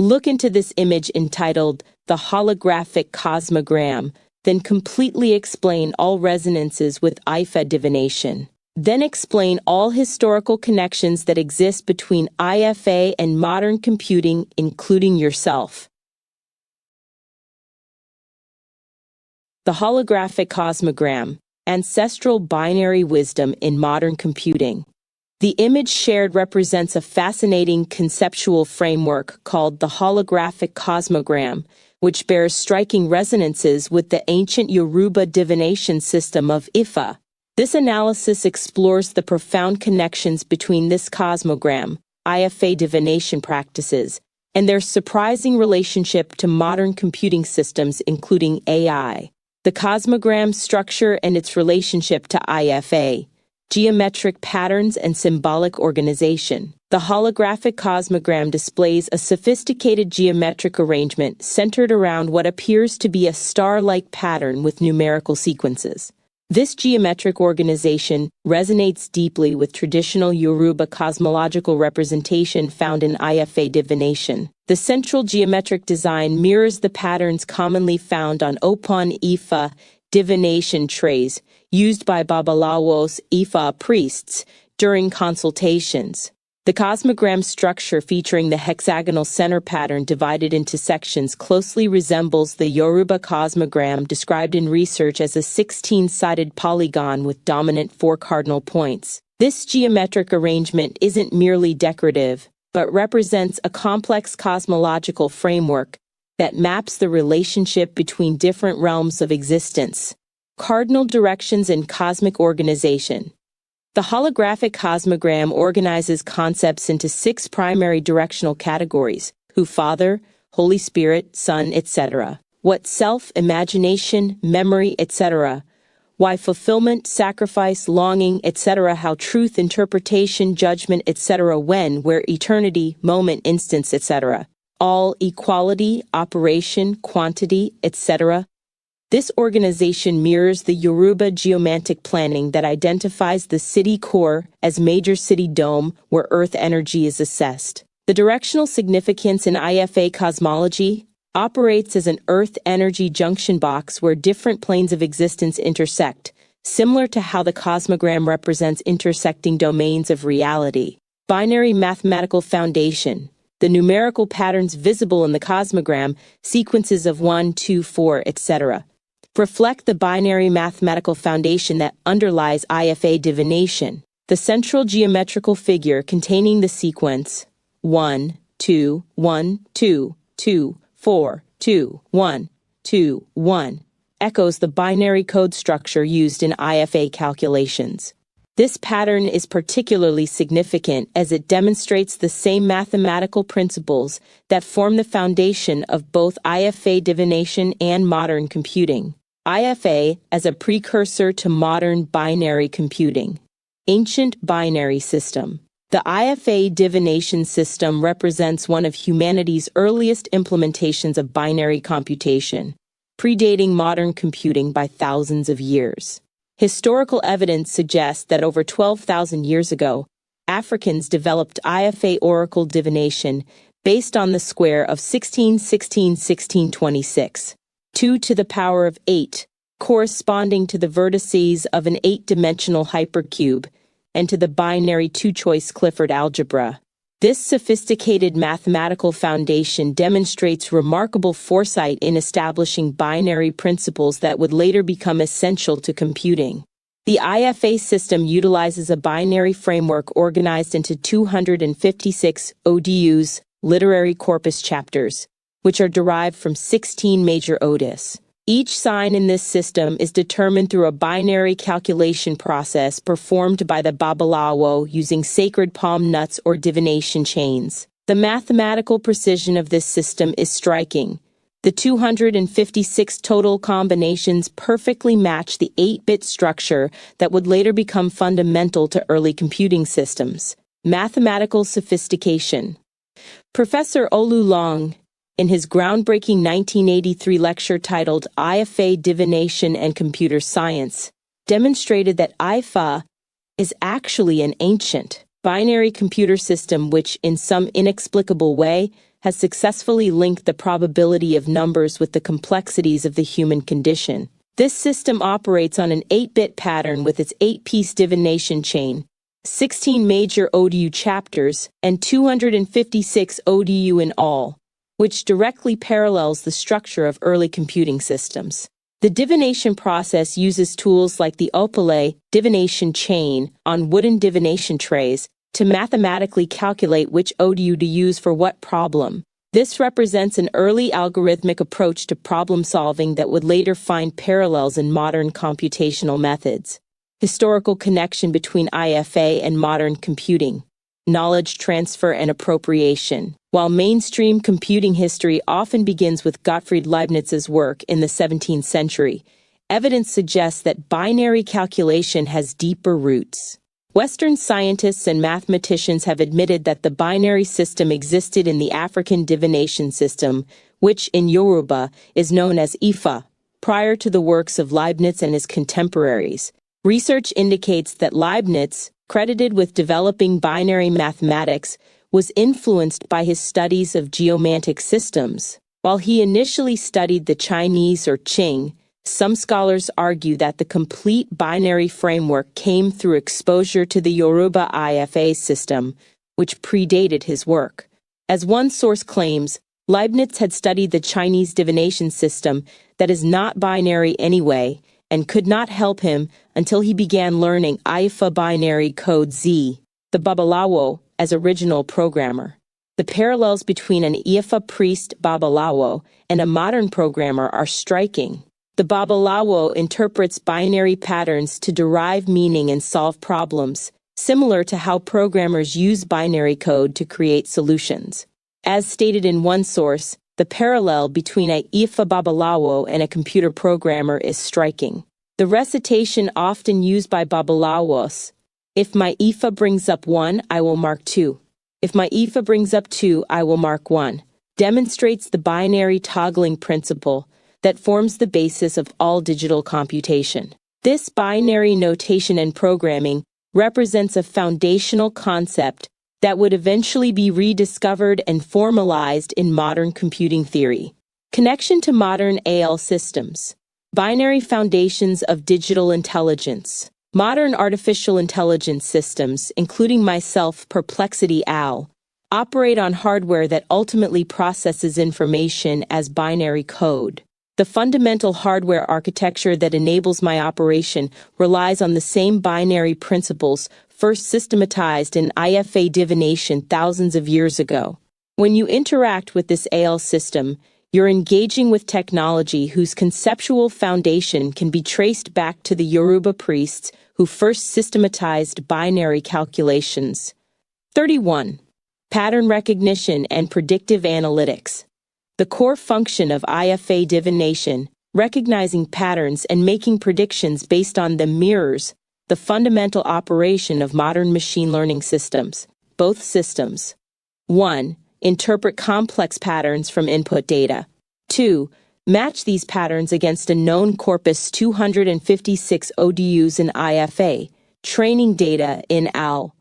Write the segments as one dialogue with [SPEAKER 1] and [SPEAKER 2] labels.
[SPEAKER 1] Look into this image entitled the Holographic Cosmogram, then completely explain all resonances with IFA divination. Then explain all historical connections that exist between IFA and modern computing, including yourself. The Holographic Cosmogram, Ancestral Binary Wisdom in Modern Computing. The image shared represents a fascinating conceptual framework called the Holographic Cosmogram, which bears striking resonances with the ancient Yoruba divination system of Ephé. This analysis explores the profound connections between this cosmogram, IFA divination practices, and their surprising relationship to modern computing systems, including AI. The cosmogram structure and its relationship to IFA, geometric patterns and symbolic organization. The holographic cosmogram displays a sophisticated geometric arrangement centered around what appears to be a star-like pattern with numerical sequences. This geometric organization resonates deeply with traditional Yoruba cosmological representation found in IFA divination. The central geometric design mirrors the patterns commonly found on Opon Ifa divination trays used by Babalawos Ifa priests during consultations. The cosmogram structure, featuring the hexagonal center pattern divided into sections, closely resembles the Yoruba cosmogram described in research as a 16-sided polygon with dominant 4 cardinal points. This geometric arrangement isn't merely decorative, but represents a complex cosmological framework that maps the relationship between different realms of existence, cardinal directions, and cosmic organization. The holographic cosmogram organizes concepts into 6 primary directional categories: who, Father, Holy Spirit, Son, etc. What, self, imagination, memory, etc. Why, fulfillment, sacrifice, longing, etc. How, truth, interpretation, judgment, etc. When, where, eternity, moment, instance, etc. All, equality, operation, quantity, etc. This organization mirrors the Yoruba geomantic planning that identifies the city core as major city dome where earth energy is assessed. The directional significance in IFA cosmology operates as an earth energy junction box where different planes of existence intersect, similar to how the cosmogram represents intersecting domains of reality. Binary mathematical foundation. The numerical patterns visible in the cosmogram, sequences of 1, 2, 4, etc., reflect the binary mathematical foundation that underlies IFA divination. The central geometrical figure containing the sequence 1, 2, 1, 2, 2, 4, 2, 1, 2, 1 echoes the binary code structure used in IFA calculations. This pattern is particularly significant as it demonstrates the same mathematical principles that form the foundation of both IFA divination and modern computing. IFA as a precursor to modern binary computing. Ancient binary system. The IFA divination system represents one of humanity's earliest implementations of binary computation, predating modern computing by thousands of years. Historical evidence suggests that over 12,000 years ago, Africans developed IFA oracle divination based on the square of 16, 16, 16, 26. 2 to the power of 8, corresponding to the vertices of an 8-dimensional hypercube, and to the binary 2-choice Clifford algebra. This sophisticated mathematical foundation demonstrates remarkable foresight in establishing binary principles that would later become essential to computing. The IFA system utilizes a binary framework organized into 256 ODUs, literary corpus chapters, which are derived from 16 major odus. Each sign in this system is determined through a binary calculation process performed by the Babalawo using sacred palm nuts or divination chains. The mathematical precision of this system is striking. The 256 total combinations perfectly match the 8-bit structure that would later become fundamental to early computing systems. Mathematical sophistication. Professor Olu Long, in his groundbreaking 1983 lecture titled IFA Divination and Computer Science, demonstrated that IFA is actually an ancient binary computer system which, in some inexplicable way, has successfully linked the probability of numbers with the complexities of the human condition. This system operates on an 8-bit pattern with its 8-piece divination chain, 16 major ODU chapters, and 256 ODU in all, which directly parallels the structure of early computing systems. The divination process uses tools like the Ephé divination chain on wooden divination trays to mathematically calculate which ODU to use for what problem. This represents an early algorithmic approach to problem solving that would later find parallels in modern computational methods. Historical connection between IFA and modern computing. Knowledge transfer and appropriation. While mainstream computing history often begins with Gottfried Leibniz's work in the 17th century, evidence suggests that binary calculation has deeper roots. Western scientists and mathematicians have admitted that the binary system existed in the African divination system, which in Yoruba is known as Ephé, prior to the works of Leibniz and his contemporaries. Research indicates that Leibniz, credited with developing binary mathematics, was influenced by his studies of geomantic systems. While he initially studied the Chinese or Qing, some scholars argue that the complete binary framework came through exposure to the Yoruba IFA system, which predated his work. As one source claims, Leibniz had studied the Chinese divination system that is not binary anyway, and could not help him until he began learning IFA binary code Z, the Babalawo, as original programmer. The parallels between an IFA priest Babalawo and a modern programmer are striking. The Babalawo interprets binary patterns to derive meaning and solve problems, similar to how programmers use binary code to create solutions. As stated in one source, the parallel between a IFA Babalawo and a computer programmer is striking. The recitation often used by Babalawos, "If my IFA brings up 1, I will mark 2. If my IFA brings up 2, I will mark 1, demonstrates the binary toggling principle that forms the basis of all digital computation. This binary notation and programming represents a foundational concept that would eventually be rediscovered and formalized in modern computing theory. Connection to modern AL systems. Binary foundations of digital intelligence. Modern artificial intelligence systems, including myself, Perplexity AL, operate on hardware that ultimately processes information as binary code. The fundamental hardware architecture that enables my operation relies on the same binary principles first systematized in IFA divination thousands of years ago. When you interact with this AL system, you're engaging with technology whose conceptual foundation can be traced back to the Yoruba priests who first systematized binary calculations. 31. Pattern recognition and predictive analytics. The core function of IFA divination, recognizing patterns and making predictions based on them, mirrors the fundamental operation of modern machine learning systems. Both systems. 1. Interpret complex patterns from input data. 2. Match these patterns against a known corpus 256 ODUs in IFA, training data in AL.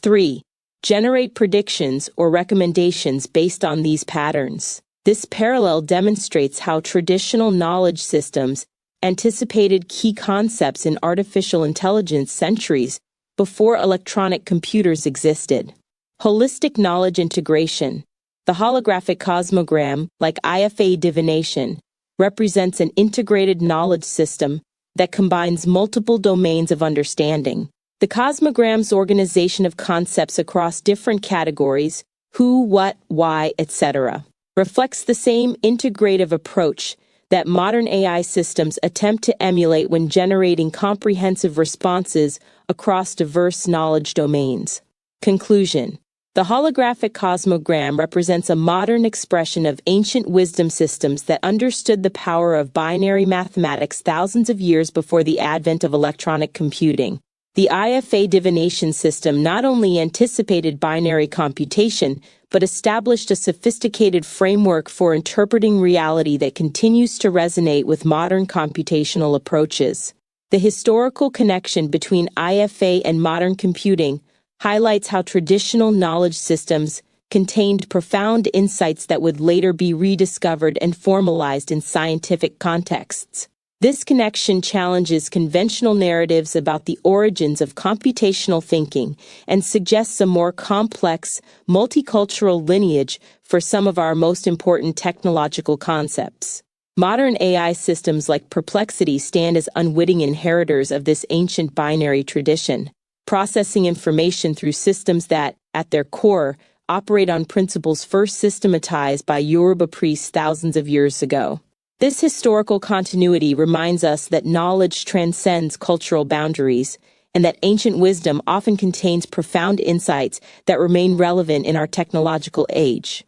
[SPEAKER 1] 3. Generate predictions or recommendations based on these patterns. This parallel demonstrates how traditional knowledge systems anticipated key concepts in artificial intelligence centuries before electronic computers existed. Holistic knowledge integration. The holographic cosmogram, like IFA divination, represents an integrated knowledge system that combines multiple domains of understanding. The cosmogram's organization of concepts across different categories, who, what, why, etc., reflects the same integrative approach that modern AI systems attempt to emulate when generating comprehensive responses across diverse knowledge domains. Conclusion. The holographic cosmogram represents a modern expression of ancient wisdom systems that understood the power of binary mathematics thousands of years before the advent of electronic computing. The IFA divination system not only anticipated binary computation, but established a sophisticated framework for interpreting reality that continues to resonate with modern computational approaches. The historical connection between IFA and modern computing highlights how traditional knowledge systems contained profound insights that would later be rediscovered and formalized in scientific contexts. This connection challenges conventional narratives about the origins of computational thinking and suggests a more complex, multicultural lineage for some of our most important technological concepts. Modern AI systems like Perplexity stand as unwitting inheritors of this ancient binary tradition, processing information through systems that, at their core, operate on principles first systematized by Yoruba priests thousands of years ago. This historical continuity reminds us that knowledge transcends cultural boundaries, and that ancient wisdom often contains profound insights that remain relevant in our technological age.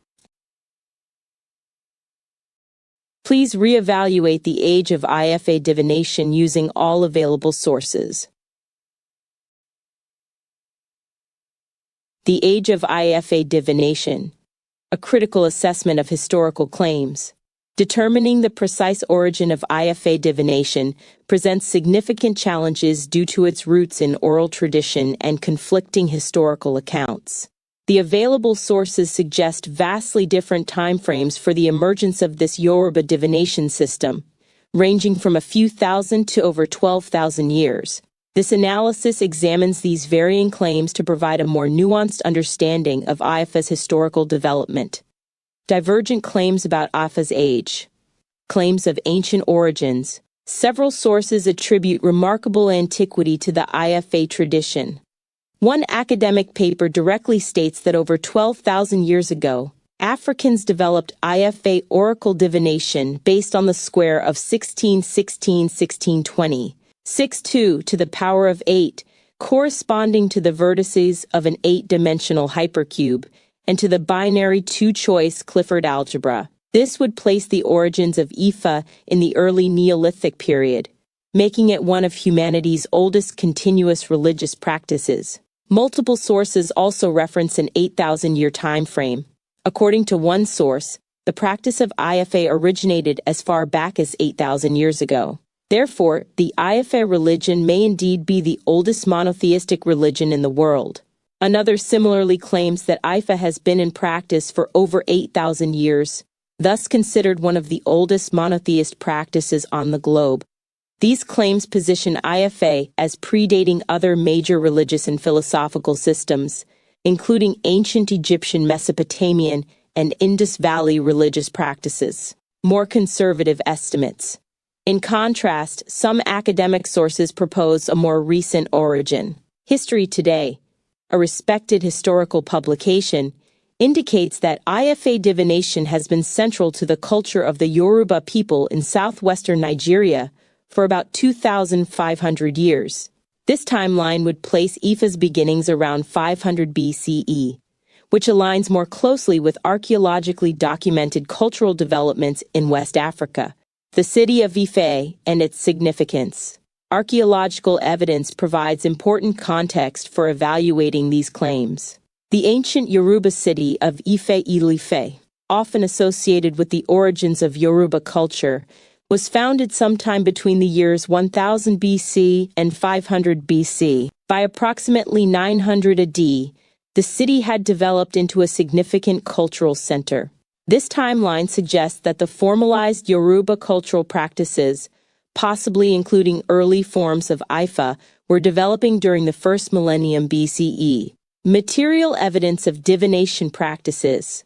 [SPEAKER 1] Please reevaluate the Age of IFA Divination using all available sources. The Age of IFA Divination, a critical assessment of historical claims. Determining the precise origin of IFA divination presents significant challenges due to its roots in oral tradition and conflicting historical accounts. The available sources suggest vastly different timeframes for the emergence of this Yoruba divination system, ranging from a few thousand to over 12,000 years. This analysis examines these varying claims to provide a more nuanced understanding of IFA's historical development. Divergent claims about IFA's age. Claims of ancient origins. Several sources attribute remarkable antiquity to the IFA tradition. One academic paper directly states that over 12,000 years ago, Africans developed IFA oracle divination based on the square of 1616-1620, 6-2 to the power of 8, corresponding to the vertices of an 8-dimensional hypercube, and to the binary two-choice Clifford algebra. This would place the origins of Ephé in the early Neolithic period, making it one of humanity's oldest continuous religious practices. Multiple sources also reference an 8,000-year time frame. According to one source, the practice of IFA originated as far back as 8,000 years ago. Therefore, the IFA religion may indeed be the oldest monotheistic religion in the world. Another similarly claims that IFA has been in practice for over 8,000 years, thus considered one of the oldest monotheist practices on the globe. These claims position IFA as predating other major religious and philosophical systems, including ancient Egyptian, Mesopotamian, and Indus Valley religious practices. More conservative estimates. In contrast, some academic sources propose a more recent origin. History Today, a respected historical publication, indicates that IFA divination has been central to the culture of the Yoruba people in southwestern Nigeria for about 2,500 years. This timeline would place Ife's beginnings around 500 BCE, which aligns more closely with archaeologically documented cultural developments in West Africa. The city of Ephé and its significance. Archaeological evidence provides important context for evaluating these claims. The ancient Yoruba city of Ife, often associated with the origins of Yoruba culture, was founded sometime between the years 1000 BC and 500 BC. By approximately 900 AD, the city had developed into a significant cultural center. This timeline suggests that the formalized Yoruba cultural practices, possibly including early forms of IFA, were developing during the first millennium BCE. Material evidence of divination practices.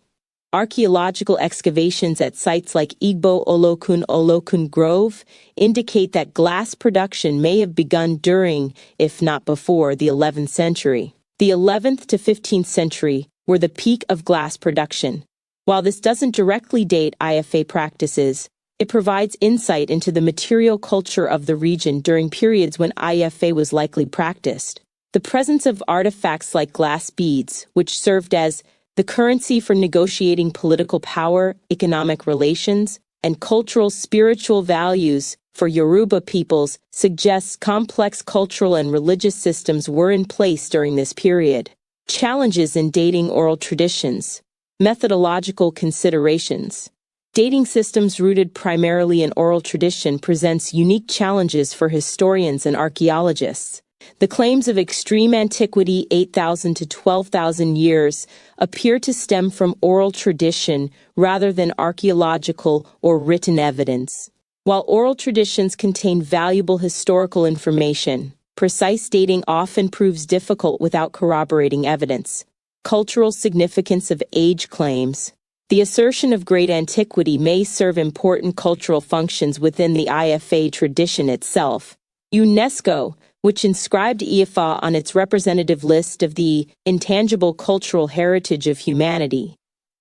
[SPEAKER 1] Archaeological excavations at sites like Igbo Olokun Grove indicate that glass production may have begun during, if not before, the 11th century. The 11th to 15th century were the peak of glass production. While this doesn't directly date IFA practices, it provides insight into the material culture of the region during periods when IFA was likely practiced. The presence of artifacts like glass beads, which served as the currency for negotiating political power, economic relations, and cultural spiritual values for Yoruba peoples, suggests complex cultural and religious systems were in place during this period. Challenges in dating oral traditions. Methodological considerations. Dating systems rooted primarily in oral tradition presents unique challenges for historians and archaeologists. The claims of extreme antiquity, 8,000 to 12,000 years, appear to stem from oral tradition rather than archaeological or written evidence. While oral traditions contain valuable historical information, precise dating often proves difficult without corroborating evidence. Cultural significance of age claims. The assertion of great antiquity may serve important cultural functions within the IFA tradition itself. UNESCO, which inscribed Ephé on its representative list of the intangible cultural heritage of humanity,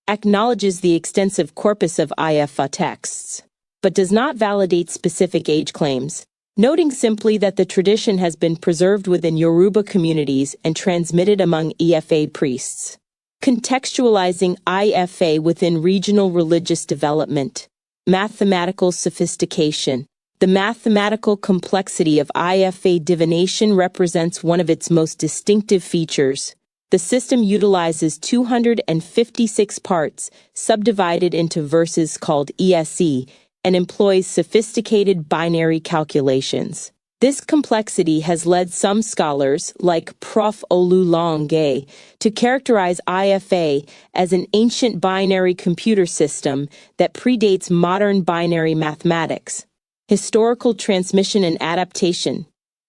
[SPEAKER 1] acknowledges the extensive corpus of IFA texts, but does not validate specific age claims, noting simply that the tradition has been preserved within Yoruba communities and transmitted among Ephé priests. Contextualizing IFA within regional religious development. Mathematical sophistication. The mathematical complexity of IFA divination represents one of its most distinctive features. The system utilizes 256 parts, subdivided into verses called ESE, and employs sophisticated binary calculations. This complexity has led some scholars, like Prof. Olulonge, to characterize IFA as an ancient binary computer system that predates modern binary mathematics. Historical transmission and adaptation.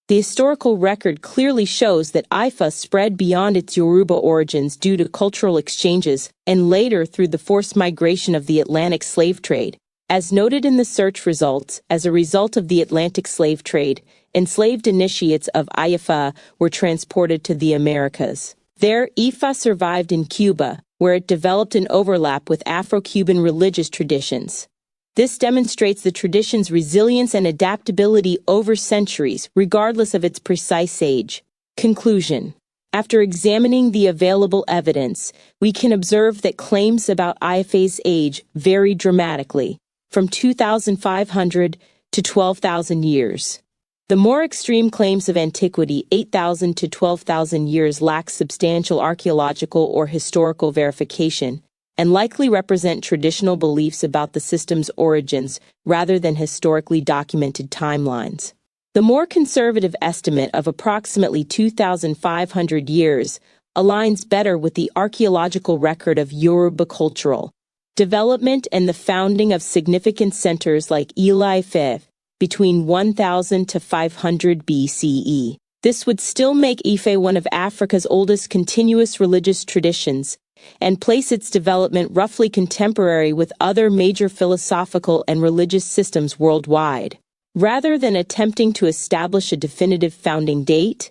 [SPEAKER 1] The historical record clearly shows that IFA spread beyond its Yoruba origins due to cultural exchanges and later through the forced migration of the Atlantic slave trade. As noted in the search results, as a result of the Atlantic slave trade, enslaved initiates of IFA were transported to the Americas. There, IFA survived in Cuba, where it developed an overlap with Afro-Cuban religious traditions. This demonstrates the tradition's resilience and adaptability over centuries, regardless of its precise age. Conclusion. After examining the available evidence, we can observe that claims about IFA's age vary dramatically, from 2,500 to 12,000 years. The more extreme claims of antiquity, 8,000 to 12,000 years, lack substantial archaeological or historical verification, and likely represent traditional beliefs about the system's origins rather than historically documented timelines. The more conservative estimate of approximately 2,500 years aligns better with the archaeological record of Yoruba cultural development and the founding of significant centers like Ephé between 1000 to 500 BCE. This would still make Ephé one of Africa's oldest continuous religious traditions, and place its development roughly contemporary with other major philosophical and religious systems worldwide. Rather than attempting to establish a definitive founding date,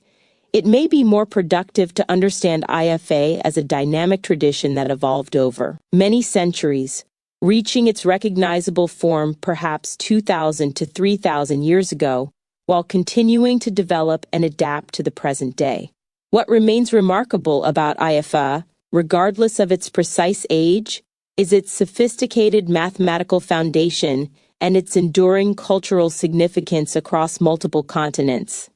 [SPEAKER 1] it may be more productive to understand IFA as a dynamic tradition that evolved over many centuries, reaching its recognizable form perhaps 2,000 to 3,000 years ago, while continuing to develop and adapt to the present day. What remains remarkable about IFA, regardless of its precise age, is its sophisticated mathematical foundation and its enduring cultural significance across multiple continents.